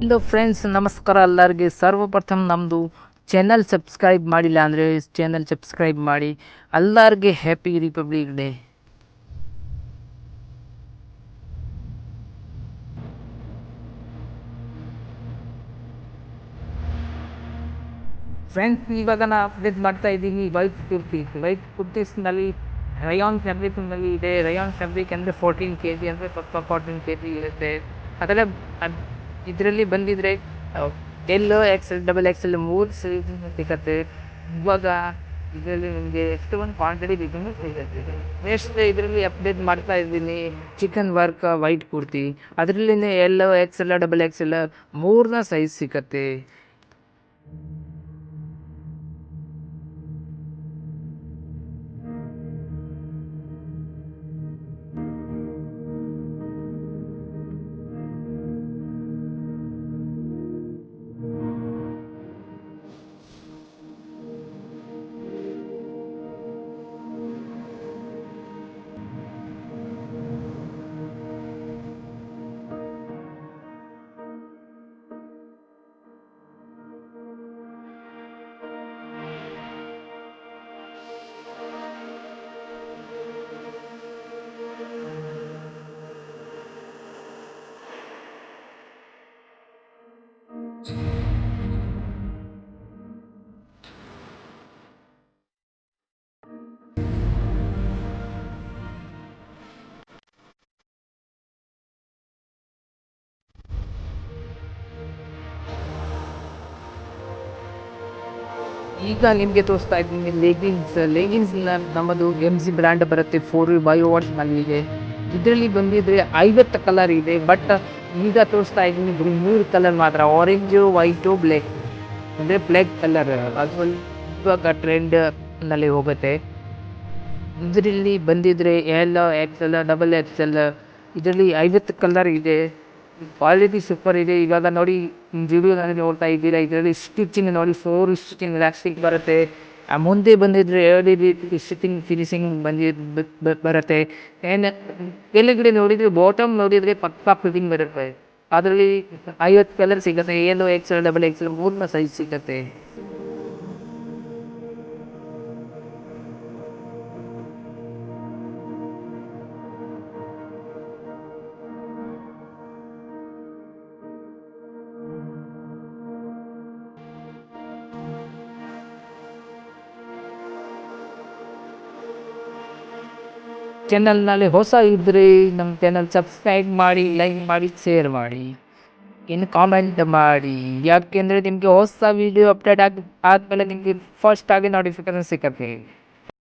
Hello friends, ನಮಸ್ಕಾರ ಎಲ್ಲರಿಗೆ. ಸರ್ವಪ್ರಥಮ ನಮ್ಮದು ಚಾನಲ್ ಸಬ್ಸ್ಕ್ರೈಬ್ ಮಾಡಿಲ್ಲ ಅಂದರೆ ಚಾನಲ್ ಸಬ್ಸ್ಕ್ರೈಬ್ ಮಾಡಿ. ಎಲ್ಲರಿಗೆ ಹ್ಯಾಪಿ ರಿಪಬ್ಲಿಕ್ ಡೇ. ಫ್ರೆಂಡ್ಸ್, ಇವಾಗ ನಾನು ಅಪ್ಡೇಟ್ ಮಾಡ್ತಾ ಇದ್ದೀನಿ ವೈಟ್ ಕುರ್ತೀಸ್ನಲ್ಲಿ ರಯಾನ್ ಫ್ಯಾಬ್ರಿಕ್ನಲ್ಲಿ ಇದೆ. ರಯಾನ್ ಫ್ಯಾಬ್ರಿಕ್ ಅಂದರೆ 14 kg ಅಂದರೆ ಪಕ್ಕ 14 kg ಇರುತ್ತೆ. ಅದರ ಇದರಲ್ಲಿ ಬಂದಿದ್ರೆ ಎಲ್ಲೋ XL XXL 3 ಸೈಜ್ ಸಿಗುತ್ತೆ. ಇವಾಗ ಇದರಲ್ಲಿ ನಿಮಗೆ ಎಷ್ಟೊಂದು ಕ್ವಾಂಟಿಟಿ ಬೇಕಂದ್ರೆ ಸಿಗುತ್ತೆ. ನೆಕ್ಸ್ಟ್ ಇದರಲ್ಲಿ ಅಪ್ಡೇಟ್ ಮಾಡ್ತಾ ಇದ್ದೀನಿ ಚಿಕನ್ ವರ್ಕ್ ವೈಟ್ ಕುರ್ತಿ. ಅದರಲ್ಲಿನೇ ಎಲ್ಲೋ XL XXL 3ನ ಸೈಜ್ ಸಿಗುತ್ತೆ. ಈಗ ನಿಮಗೆ ತೋರಿಸ್ತಾ ಇದ್ದೀನಿ ಲೆಗಿನ್ಸ್ ನಮ್ಮದು MG ಬ್ರ್ಯಾಂಡ್ ಬರುತ್ತೆ. 4x1 ಇದರಲ್ಲಿ ಬಂದಿದ್ರೆ 50 ಕಲರ್ ಇದೆ. ಬಟ್ ಈಗ ತೋರಿಸ್ತಾ ಇದ್ದೀನಿ ಬರೀ 3 ಕಲರ್ ಮಾತ್ರ, ಆರೆಂಜು, ವೈಟು, ಬ್ಲ್ಯಾಕ್. ಅಂದರೆ ಬ್ಲ್ಯಾಕ್ ಕಲರ್ ಅದು ಇವಾಗ ಟ್ರೆಂಡ್ನಲ್ಲಿ ಹೋಗುತ್ತೆ. ಇದರಲ್ಲಿ ಬಂದಿದ್ರೆ L XL XXL ಇದರಲ್ಲಿ 50 ಕಲರ್ ಇದೆ. ಕ್ವಾಲಿಟಿ ಸೂಪರ್ ಇದೆ. ಇವಾಗ ನೋಡಿ ವಿಡಿಯೋನಲ್ಲಿ ನೋಡ್ತಾ ಇದ್ದೀರಾ, ಇದರಲ್ಲಿ ಸ್ಟಿಚಿಂಗ್ ನೋಡಿ 4 ಸ್ಟಿಚಿಂಗ್ ಲಾಸ್ಟಿಕ್ ಬರುತ್ತೆ. ಮುಂದೆ ಬಂದಿದ್ರೆ ಸ್ಟಿಚಿಂಗ್ ಫಿನಿಶಿಂಗ್ ಬರುತ್ತೆ. ಏನು ಕೆಳಗಡೆ ನೋಡಿದರೆ ಬಾಟಮ್ ನೋಡಿದರೆ ಪಕ್ಕಾ ಫಿಟ್ಟಿಂಗ್ ಬರುತ್ತೆ. ಅದರಲ್ಲಿ 50 ಕಲರ್ ಸಿಗುತ್ತೆ. L XL XXL 3ನ ಸೈಜ್ ಸಿಗುತ್ತೆ. ಚಾನಲ್ನಲ್ಲಿ ಹೊಸ ಇದ್ದರೆ ನಮ್ಮ ಚಾನಲ್ ಸಬ್ಸ್ಕ್ರೈಬ್ ಮಾಡಿ, ಲೈಕ್ ಮಾಡಿ, ಶೇರ್ ಮಾಡಿ, ಇನ್ನು ಕಾಮೆಂಟ್ ಮಾಡಿ. ಯಾಕೆಂದರೆ ನಿಮಗೆ ಹೊಸ ವೀಡಿಯೋ ಅಪ್ಡೇಟ್ ಆದಮೇಲೆ ನಿಮಗೆ ಫಸ್ಟ್ ಆಗಿ ನೋಟಿಫಿಕೇಶನ್ ಸಿಗುತ್ತೆ.